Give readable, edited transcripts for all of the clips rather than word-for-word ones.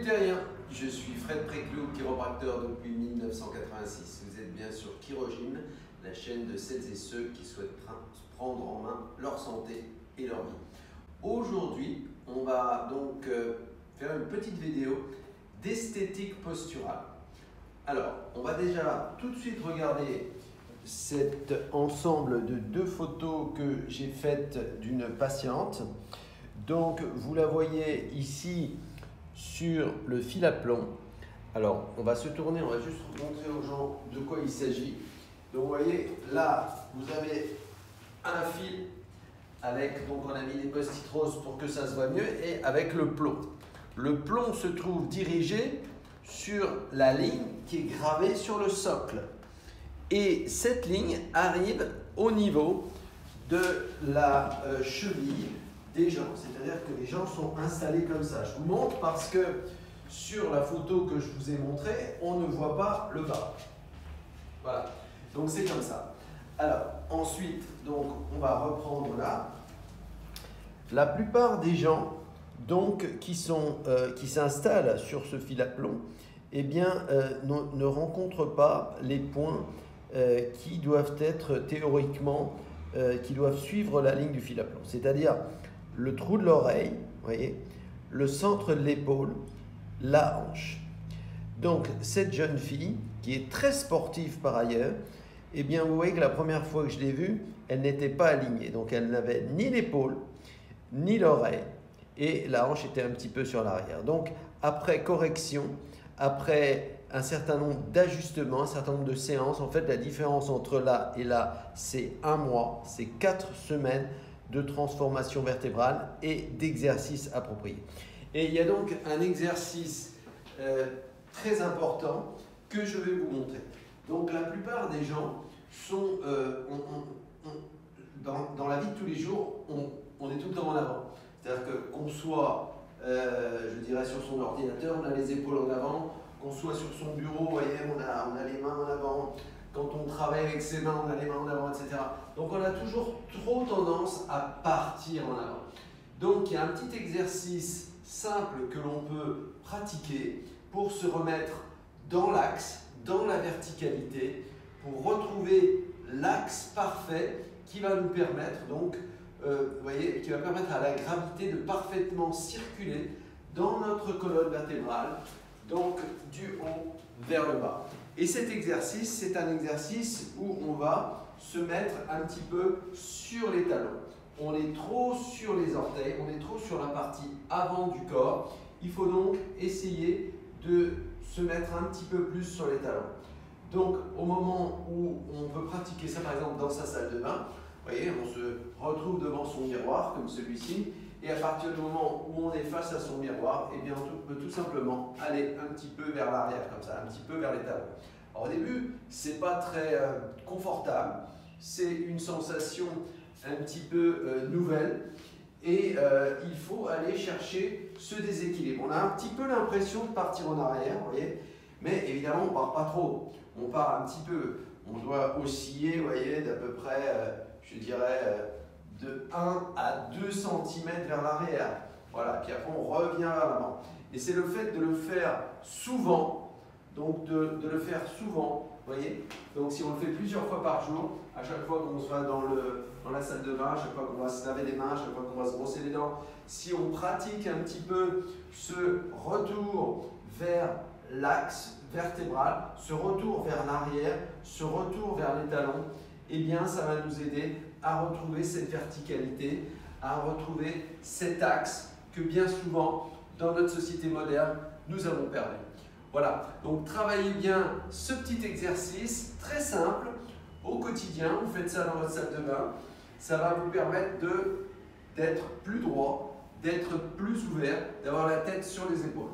coûtez rien. Je suis Fred Préclou, chiropracteur depuis 1986. Vous êtes bien sur Chirogym, la chaîne de celles et ceux qui souhaitent prendre en main leur santé et leur vie. Aujourd'hui, on va donc faire une petite vidéo d'esthétique posturale. Alors, on va déjà tout de suite regarder cet ensemble de deux photos que j'ai faites d'une patiente. Donc, vous la voyez ici sur le fil à plomb. Alors, on va se tourner, on va juste montrer aux gens de quoi il s'agit. Donc, vous voyez, là, vous avez un fil avec, donc on a mis des post-it roses pour que ça se voit mieux, et avec le plomb. Le plomb se trouve dirigé sur la ligne qui est gravée sur le socle. Et cette ligne arrive au niveau de la cheville des gens. C'est-à-dire que les gens sont installés comme ça. Je vous montre parce que sur la photo que je vous ai montrée, on ne voit pas le bas. Voilà. Donc c'est comme ça. Alors ensuite, donc, on va reprendre là. La plupart des gens donc, qui s'installent sur ce fil à plomb, eh bien, ne rencontrent pas les points qui doivent être théoriquement, qui doivent suivre la ligne du fil à plomb. C'est-à-dire le trou de l'oreille, voyez, le centre de l'épaule, la hanche. Donc, cette jeune fille, qui est très sportive par ailleurs, eh bien, vous voyez que la première fois que je l'ai vue, elle n'était pas alignée. Donc, elle n'avait ni l'épaule, ni l'oreille, et la hanche était un petit peu sur l'arrière. Donc, après correction, après un certain nombre d'ajustements, un certain nombre de séances, en fait, la différence entre là et là, c'est 1 mois, c'est 4 semaines de transformation vertébrale et d'exercices appropriés. Et il y a donc un exercice très important que je vais vous montrer. Donc, la plupart des gens sont, dans la vie de tous les jours, on est tout le temps en avant. C'est-à-dire qu'on soit, je dirais, sur son ordinateur, on a les épaules en avant, qu'on soit sur son bureau, vous voyez, on a les mains en avant, quand on travaille avec ses mains, on a les mains en avant, etc. Donc on a toujours trop tendance à partir en avant. Donc il y a un petit exercice simple que l'on peut pratiquer pour se remettre dans l'axe, dans la verticalité, pour retrouver l'axe parfait qui va nous permettre donc, vous voyez, qui va permettre à la gravité de parfaitement circuler dans notre colonne vertébrale, donc du haut vers le bas. Et cet exercice, c'est un exercice où on va se mettre un petit peu sur les talons. On est trop sur les orteils, on est trop sur la partie avant du corps. Il faut donc essayer de se mettre un petit peu plus sur les talons. Donc, au moment où on peut pratiquer ça, par exemple, dans sa salle de bain, vous voyez, on se retrouve devant son miroir, comme celui-ci, et à partir du moment où on est face à son miroir, eh bien, on peut tout simplement aller un petit peu vers l'arrière, comme ça, un petit peu vers les talons. Alors, au début, ce n'est pas très confortable, c'est une sensation un petit peu nouvelle, et il faut aller chercher ce déséquilibre. On a un petit peu l'impression de partir en arrière, vous voyez, mais évidemment, on ne part pas trop, on part un petit peu. On doit osciller, vous voyez, d'à peu près, je dirais, de 1 à 2 cm vers l'arrière. Voilà, puis après on revient vers l'avant. Et c'est le fait de le faire souvent, donc de le faire souvent, vous voyez. Donc si on le fait plusieurs fois par jour, à chaque fois qu'on se va dans la salle de bain, à chaque fois qu'on va se laver les mains, à chaque fois qu'on va se brosser les dents, si on pratique un petit peu ce retour vers l'axe vertébral, ce retour vers l'arrière, ce retour vers les talons, eh bien ça va nous aider à retrouver cette verticalité, à retrouver cet axe que bien souvent dans notre société moderne nous avons perdu. Voilà, donc travaillez bien ce petit exercice très simple au quotidien, vous faites ça dans votre salle de bain, ça va vous permettre d'être plus droit, d'être plus ouvert, d'avoir la tête sur les épaules.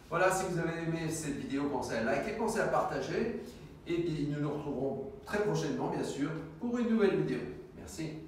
Voilà, si vous avez aimé cette vidéo, pensez à liker, pensez à partager. Et bien, nous nous retrouverons très prochainement, bien sûr, pour une nouvelle vidéo. Merci.